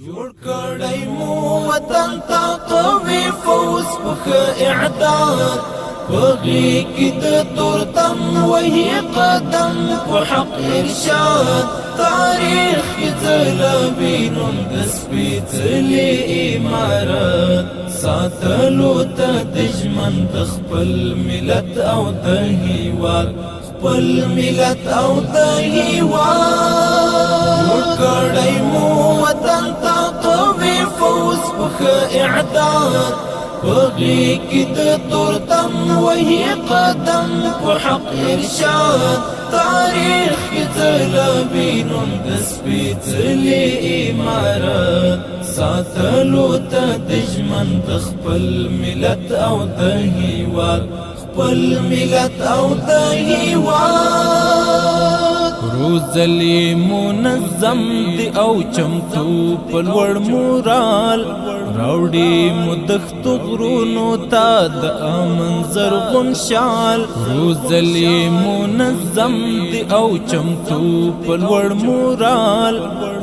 جوړ کړی مو وطن تا قوي فوز په اعداد بغي کې د تورتم وهي قدم په حق ارشاد تاریخ ځلبین د سپېڅلې امارت ساتلو ته د ژمن د خپل ملت او د هیواد خپل ملت او د هیواد جوړ کړی مو وطن تا قوي فوز په اعداد بغي کې د تورتم وهي قدم په حق ارشاد تاریخ ځلبین د سپېڅلې امارت ساتلو ته د ژمن د خپل ملت او د هیواد خپل ملت او د هیواد روزلی منظم دی او چمتو پلوړ مورال راوړي مدخت غرونو تا د امن زرغون شال روزلی منظم دی او چمتو پلوړ مورال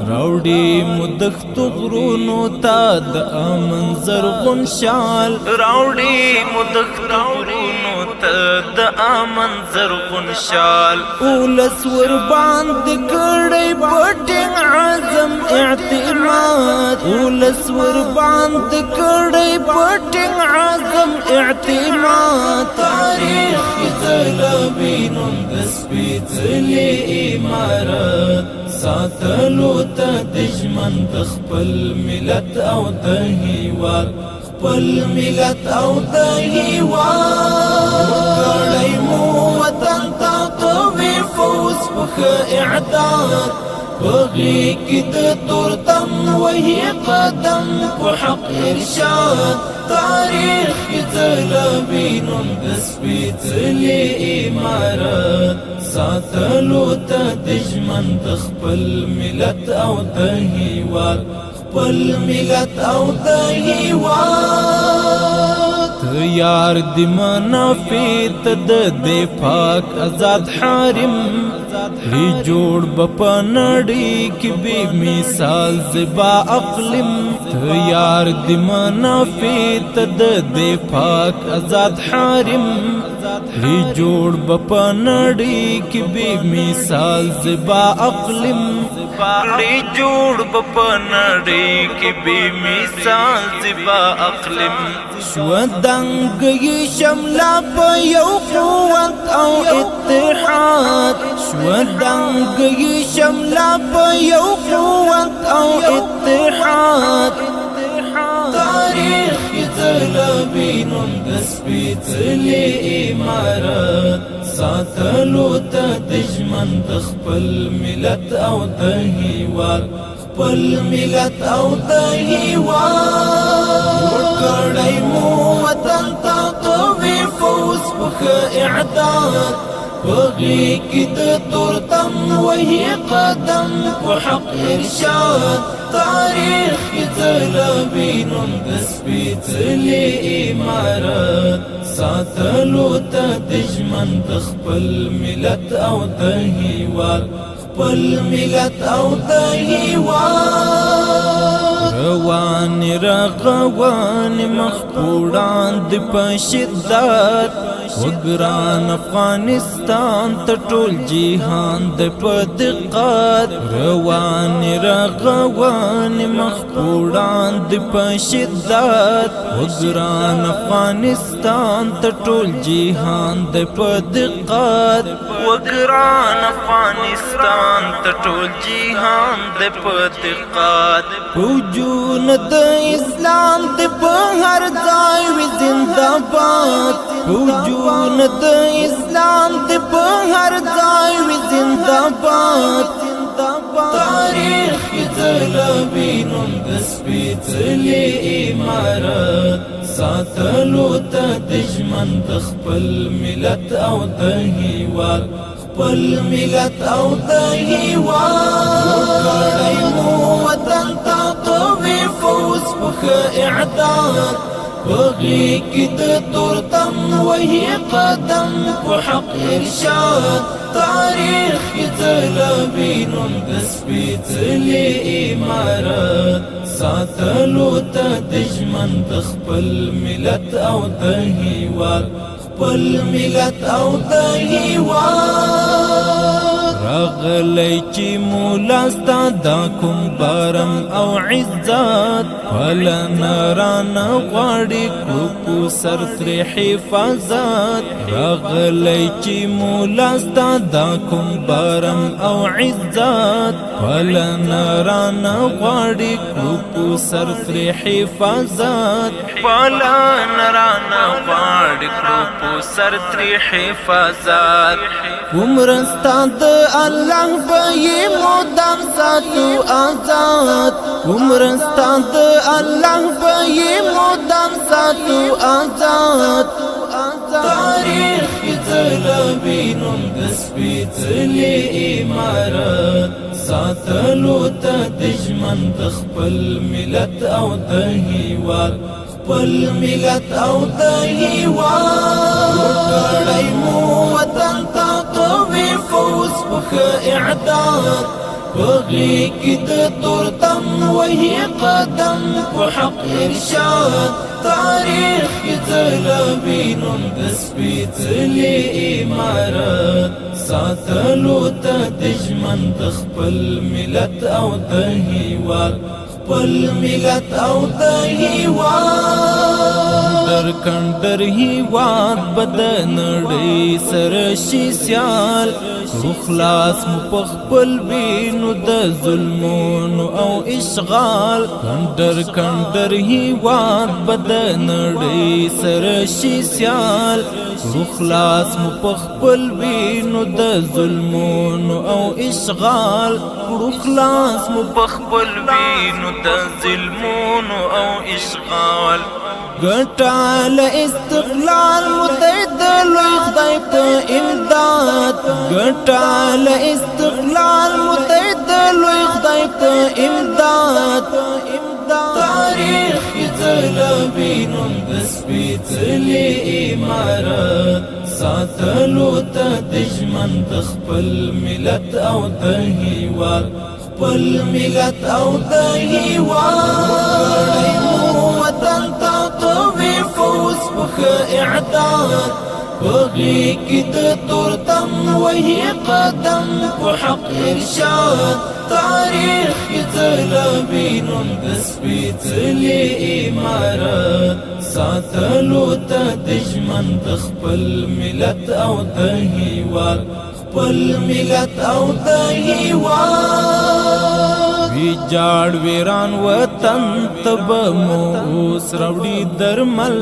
راوړي مدخت غرونو تا د امن زرغون شال راوړي مدخت غرونو تا د امن زرغون شال اولس ور باندې کړي پټنګ عزم اعتماد اولس ور باندې کړي پټنګ عزم اعتماد تاریخ ځلبین د سپېڅلې امارت ساتلو ته د ژمن د خپل ملت او د هیواد خپل ملت او د هیواد کړی مو وطن تا قوي فوز په اعداد بغي کې د تورتم وهي قدم په حق ارشاد تاریخ ځلبین د سپېڅلې امارت ساتلو ته د ژمن د خپل ملت او د هیواد خپل ملت او د هیواد یار دی منافع ته د پاک آزاد حرم ری جوړ بپنړی کې بے مثال زبا اقلم یار دی منافع ته د پاک آزاد حرم ری جوړ بپنړی کې بے مثال زبا اقلم ری جوړ بپنړی کې بے مثال زبا اقلم شو دنګي شملا په یو قوت او اتحاد شو دنګي شملا په یو قوت او اتحاد تاریخ ځلبین د سپېڅلې امارت ساتلو ته د ژمن د خپل ملت او د هیواد خپل ملت او د هیواد کړی مو وطن تا قوي فوز په اعداد بغي کې د تورتم وهي قدم په حق ارشاد تاریخ ځلبین د سپېڅلې امارت ساتلو ته د ژمن د خپل ملت او د هیواد خپل ملت او د هیواد روان رغوان مخپوړان د په شدت وګران افغانستان ته ټول جهان د په دقت روان رغوان مخپوړان د په شدت وګران افغانستان ته ټول جهان د په دقت وګران افغانستان ته ټول جهان د په دقت وجود د اسلام د په هر ځای وي زنده باد وجود د اسلام د په هر ځای وي زنده باد تاریخ ځلبین د سپېڅلې امارت ساتلو ته د ژمن د خپل ملت او د هیواد خپل ملت او د هیواد کړی مو وطن تا قوي فوز په اعداد بغي کې د تورتم وهي قدم په حق ارشاد تاریخ ځلوینم د سپېڅلي امارت ساتلو ته د ژمن د خپل ملت او د هیواد خپل ملت او د هیواد راغلی چې مولا ستا دا کوم بارم او عزت پلن رانه غواړي کړو په سر ترې حفاظت راغلی چې مولا ستا دا کوم بارم او عزت پلن رانه غواړي کړو په سر ترې حفاظت پلن رانه غواړي کړو په سر ترې حفاظت عمرستا د الله به مدام ساتو آزاد عمرستا د الله به مدام ساتو آزاد تاریخ ځلوینم د سپېڅلي امارت ساتلو ته د ژمن د خپل ملت او د هیواد خپل ملت او د هیواد مو وطن ته قوي فوز په اعداد بغي کې د تورتم وهي قدم په حق ارشاد تاریخ ځلوینم د سپېڅلي امارت ساتلو ته د ژمن د خپل ملت او د هیواد خپل ملت او د هیواد در کندر هیواد بد نړۍ سره شي سیال خلاص مو په خپل وینو د ظلمونو او اشغال کندر هیواد بد نړۍ سره شي سیال خلاص مو په خپل وینو د ظلمونو او اشغال خلاص مو په خپل وینو د ظلمونو او اشغال ګټال استقلال متحد لوی خدای په امداد ګټال استقلال متحد لوی خدای په امداد تاریخ ځلوینم د سپېڅلي امارت ساتلو ته د ژمن د خپل ملت او د هیواد خپل ملت او د هیواد وطن ته قوي فوز په اعداد بغي کې د تورتم وهي قدم په حق ارشاد تاریخ ځلوینم د سپېڅلي امارت ساتلو ته د ژمن د خپل ملت او د هیواد خپل ملت او د هیواد ویجاړ ویران وطن تب مو اوس راوړي درمل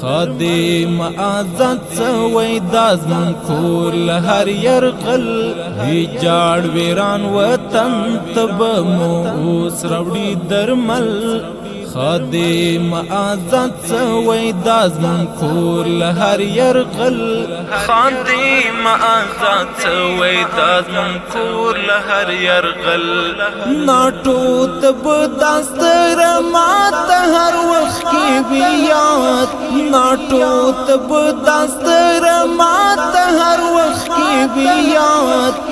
خادم آزاد سوی دازمن کور لهر یرقل ویجاړ ویران وطن تب مو اوس راوړي درمل خادم آزاد سوی دازمن کور لهر یرقل خادم آزاد سوی دازمن کور لهر یرقل ناټو تب داستر مات هر وخت کې بیات ناټو تب داستر مات هر وخت کې بیات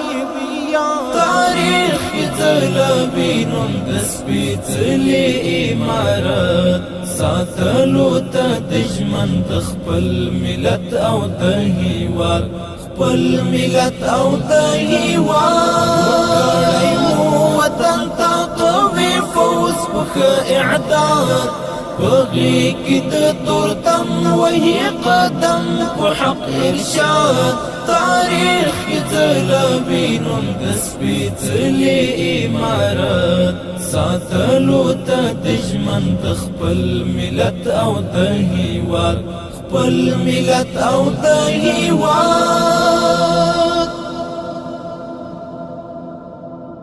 تاریخ ځلوینم د سپېڅلي امارت ساتلو ته د ژمن د خپل ملت او د هیواد خپل ملت او د هیواد وطن ته قوي فوز په اعداد بغي کې د تورتم وهي قدم په حق ارشاد تاریخ ځلوینم د سپېڅلي امارت ساتلو ته د ژمن د خپل ملت او د هیواد خپل ملت او د هیواد